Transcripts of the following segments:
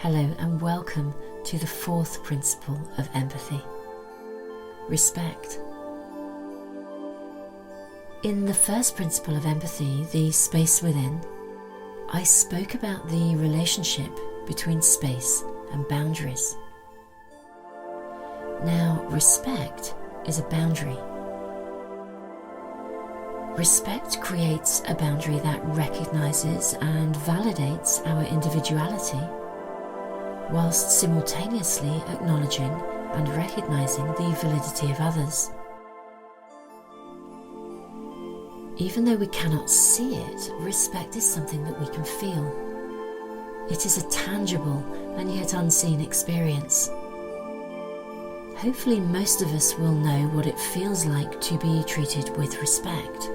Hello and welcome to the fourth principle of empathy, respect. In the first principle of empathy, the space within, I spoke about the relationship between space and boundaries. Now, respect is a boundary. Respect creates a boundary that recognizes and validates our individuality, whilst simultaneously acknowledging and recognizing the validity of others. Even though we cannot see it, respect is something that we can feel. It is a tangible and yet unseen experience. Hopefully most of us will know what it feels like to be treated with respect,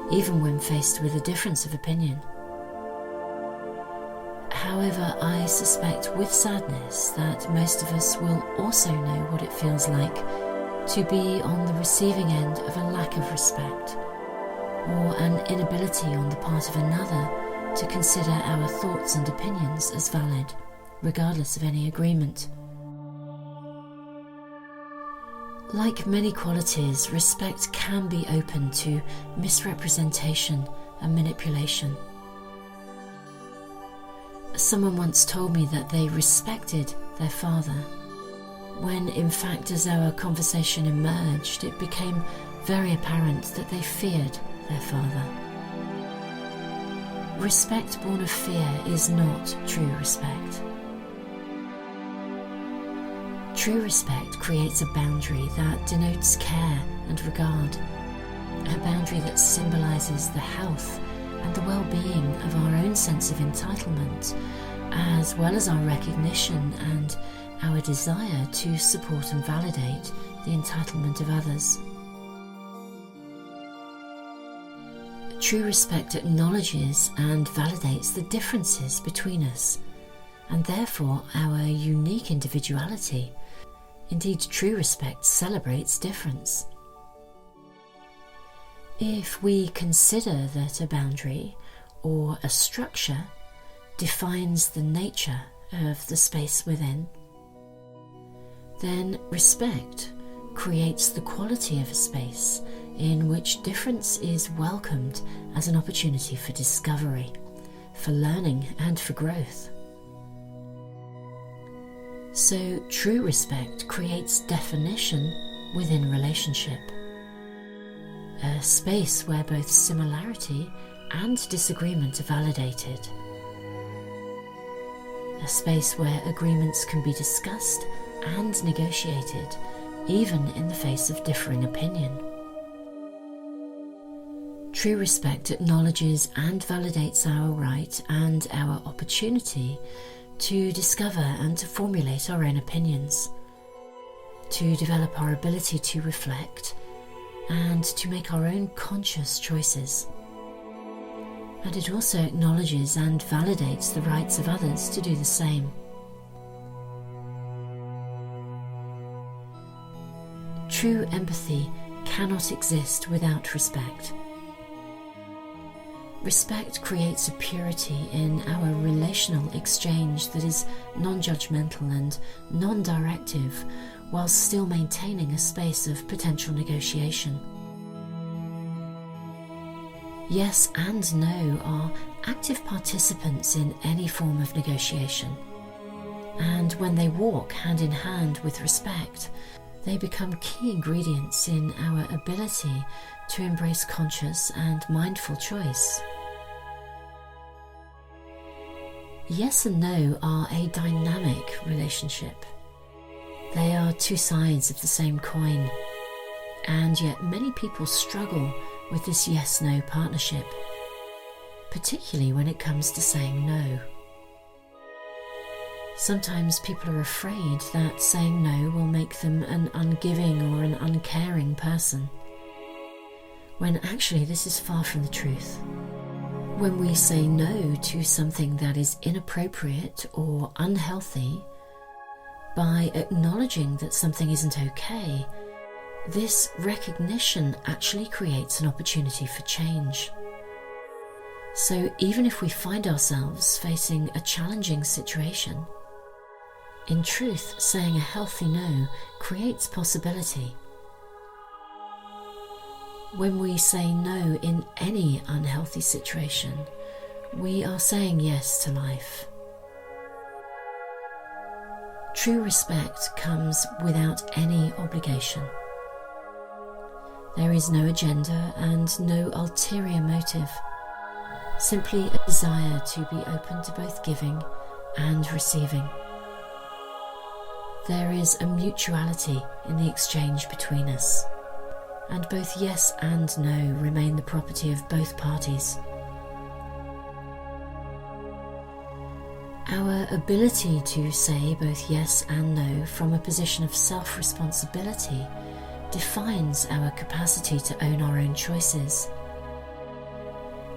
even when faced with a difference of opinion. However, I suspect with sadness that most of us will also know what it feels like to be on the receiving end of a lack of respect, or an inability on the part of another to consider our thoughts and opinions as valid, regardless of any agreement. Like many qualities, respect can be open to misrepresentation and manipulation. Someone once told me that they respected their father, when in fact as our conversation emerged, it became very apparent that they feared their father. Respect born of fear is not true respect. True respect creates a boundary that denotes care and regard, a boundary that symbolises the health and the well-being of our own sense of entitlement, as well as our recognition and our desire to support and validate the entitlement of others. True respect acknowledges and validates the differences between us, and therefore our unique individuality. Indeed, true respect celebrates difference. If we consider that a boundary or a structure defines the nature of the space within, then respect creates the quality of a space in which difference is welcomed as an opportunity for discovery, for learning and for growth. So true respect creates definition within relationship. A space where both similarity and disagreement are validated. A space where agreements can be discussed and negotiated, even in the face of differing opinion. True respect acknowledges and validates our right and our opportunity to discover and to formulate our own opinions, to develop our ability to reflect, and to make our own conscious choices. And it also acknowledges and validates the rights of others to do the same. True empathy cannot exist without respect. Respect creates a purity in our relational exchange that is non-judgmental and non-directive, whilst still maintaining a space of potential negotiation. Yes and no are active participants in any form of negotiation, and when they walk hand in hand with respect, they become key ingredients in our ability to embrace conscious and mindful choice. Yes and no are a dynamic relationship. They are two sides of the same coin, and yet many people struggle with this yes-no partnership, particularly when it comes to saying no. Sometimes people are afraid that saying no will make them an ungiving or an uncaring person, when actually this is far from the truth. When we say no to something that is inappropriate or unhealthy, by acknowledging that something isn't okay, this recognition actually creates an opportunity for change. So even if we find ourselves facing a challenging situation, In truth, saying a healthy no creates possibility. When we say no in any unhealthy situation, we are saying yes to life. True respect comes without any obligation. There is no agenda and no ulterior motive, simply a desire to be open to both giving and receiving. There is a mutuality in the exchange between us, and both yes and no remain the property of both parties. Our ability to say both yes and no from a position of self-responsibility defines our capacity to own our own choices.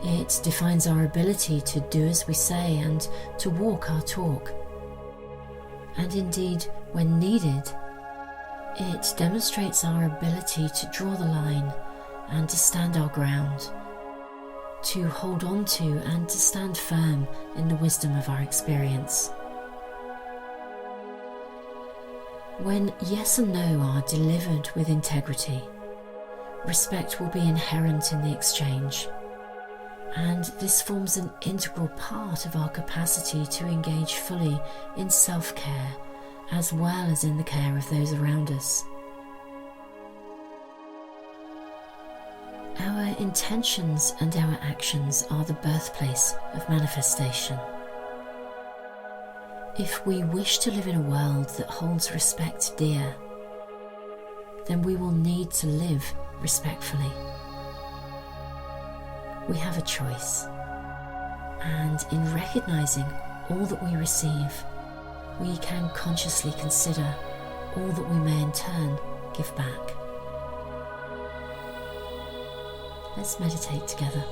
It defines our ability to do as we say and to walk our talk. And indeed, when needed, it demonstrates our ability to draw the line and to stand our ground, to hold on to and to stand firm in the wisdom of our experience. When yes and no are delivered with integrity, respect will be inherent in the exchange, and this forms an integral part of our capacity to engage fully in self-care as well as in the care of those around us. Our intentions and our actions are the birthplace of manifestation. If we wish to live in a world that holds respect dear, then we will need to live respectfully. We have a choice, and in recognizing all that we receive, we can consciously consider all that we may in turn give back. Let's meditate together.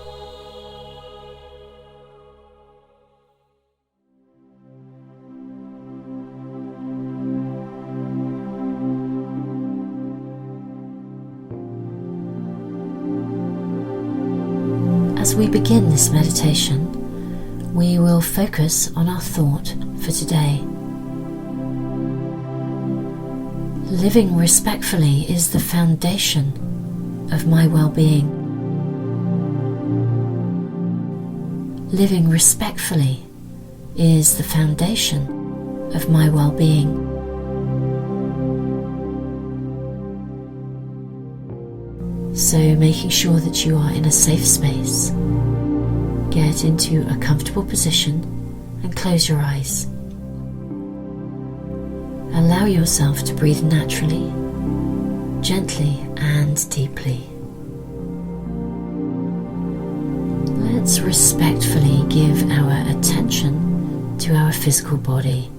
As we begin this meditation, we will focus on our thought for today. Living respectfully is the foundation of my well-being. Living respectfully is the foundation of my well-being. So making sure that you are in a safe space, get into a comfortable position and close your eyes. Allow yourself to breathe naturally, gently and deeply. Let's respectfully give our attention to our physical body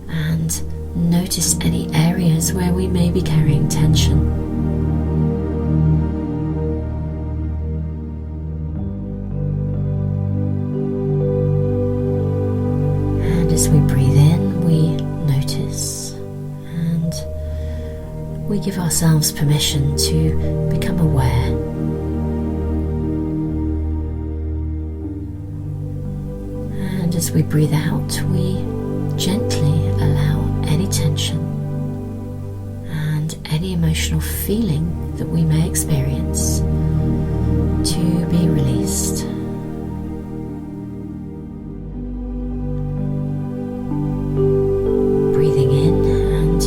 and notice any areas where we may be carrying tension. As we breathe in, we notice, and we give ourselves permission to become aware. And as we breathe out, we gently allow any tension and any emotional feeling that we may experience to be released.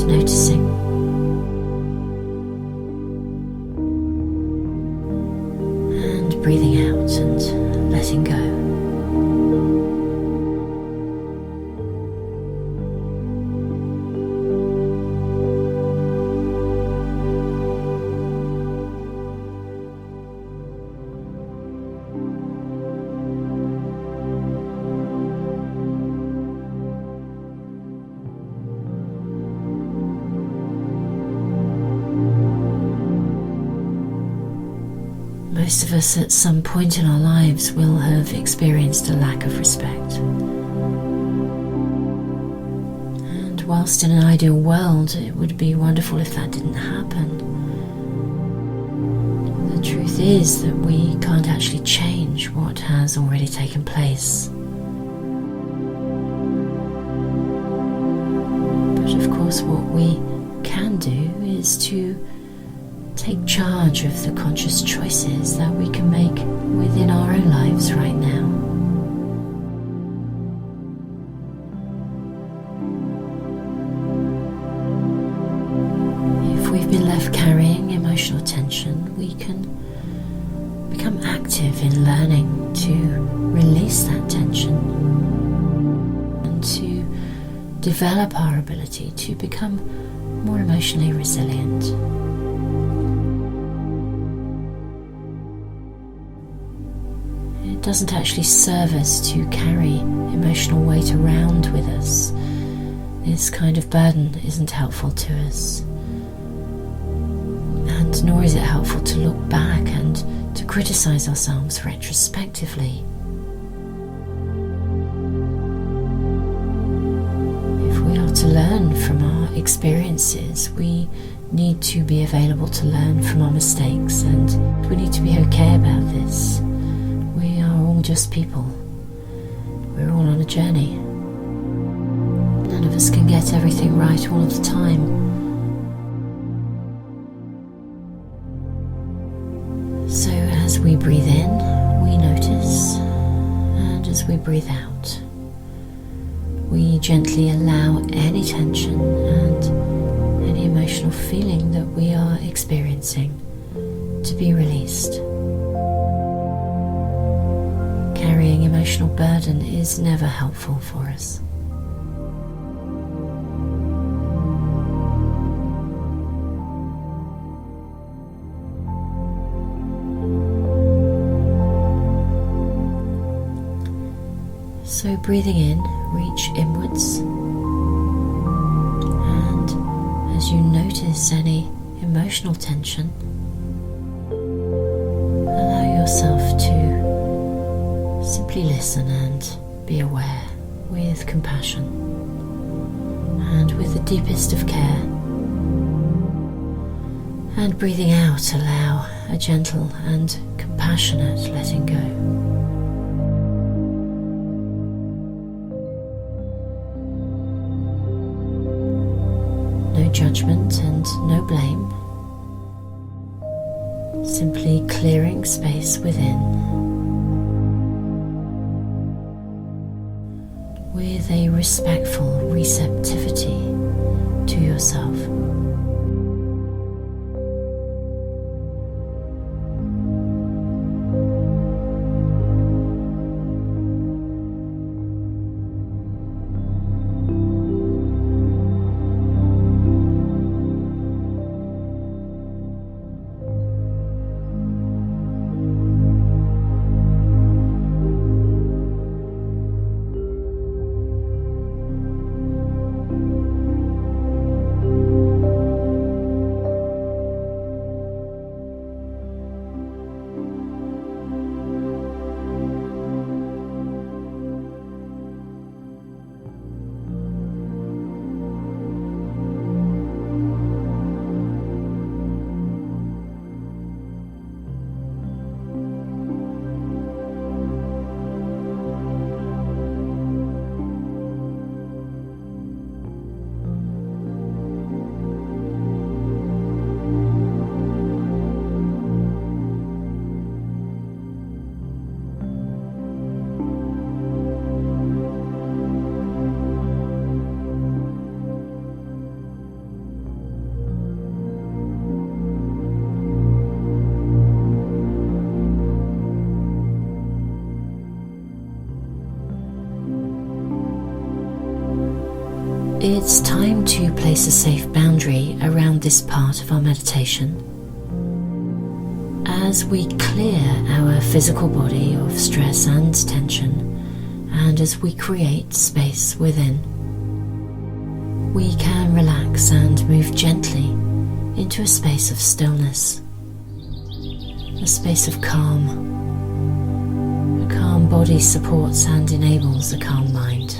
Noticing, and breathing out and letting go. Most of us at some point in our lives will have experienced a lack of respect. And whilst in an ideal world it would be wonderful if that didn't happen, the truth is that we can't actually change what has already taken place. course, what we can do is to take charge of the conscious choices that we can make within our own lives right now. If we've been left carrying emotional tension, we can become active in learning to release that tension and to develop our ability to become more emotionally resilient. It doesn't actually serve us to carry emotional weight around with us. This kind of burden isn't helpful to us. And nor is it helpful to look back and to criticize ourselves retrospectively. If we are to learn from our experiences, we need to be available to learn from our mistakes, and we need to be okay about this. We are all just people. We're all on a journey. None of us can get everything right all of the time. So as we breathe in, we notice, and as we breathe out, we gently allow any tension and any emotional feeling that we are experiencing to be released. Carrying emotional burden is never helpful for us. So breathing in, reach inwards, and as you notice any emotional tension, allow yourself to simply listen and be aware with compassion and with the deepest of care. And breathing out, allow a gentle and compassionate letting go. No judgment and no blame, simply clearing space within with a respectful receptivity to yourself. It's time to place a safe boundary around this part of our meditation. As we clear our physical body of stress and tension, and as we create space within, we can relax and move gently into a space of stillness, a space of calm. A calm body supports and enables a calm mind.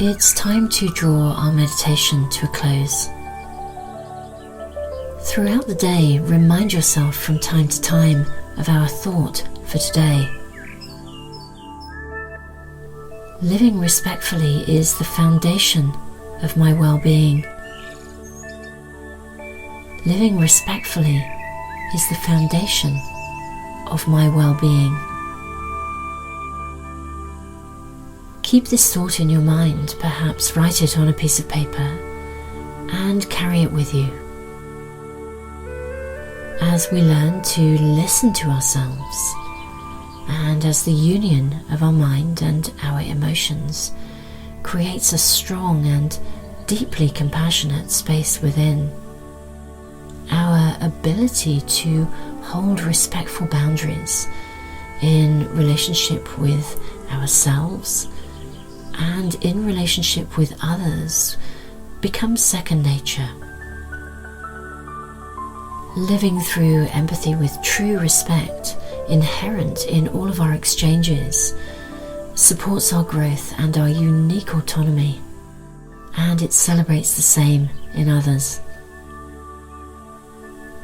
It's time to draw our meditation to a close. Throughout the day, remind yourself from time to time of our thought for today. Living respectfully is the foundation of my well-being. Living respectfully is the foundation of my well-being. Keep this thought in your mind, perhaps write it on a piece of paper and carry it with you. As we learn to listen to ourselves, and as the union of our mind and our emotions creates a strong and deeply compassionate space within, our ability to hold respectful boundaries in relationship with ourselves and in relationship with others becomes second nature. Living through empathy with true respect, inherent in all of our exchanges, supports our growth and our unique autonomy, and it celebrates the same in others.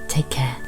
Take care.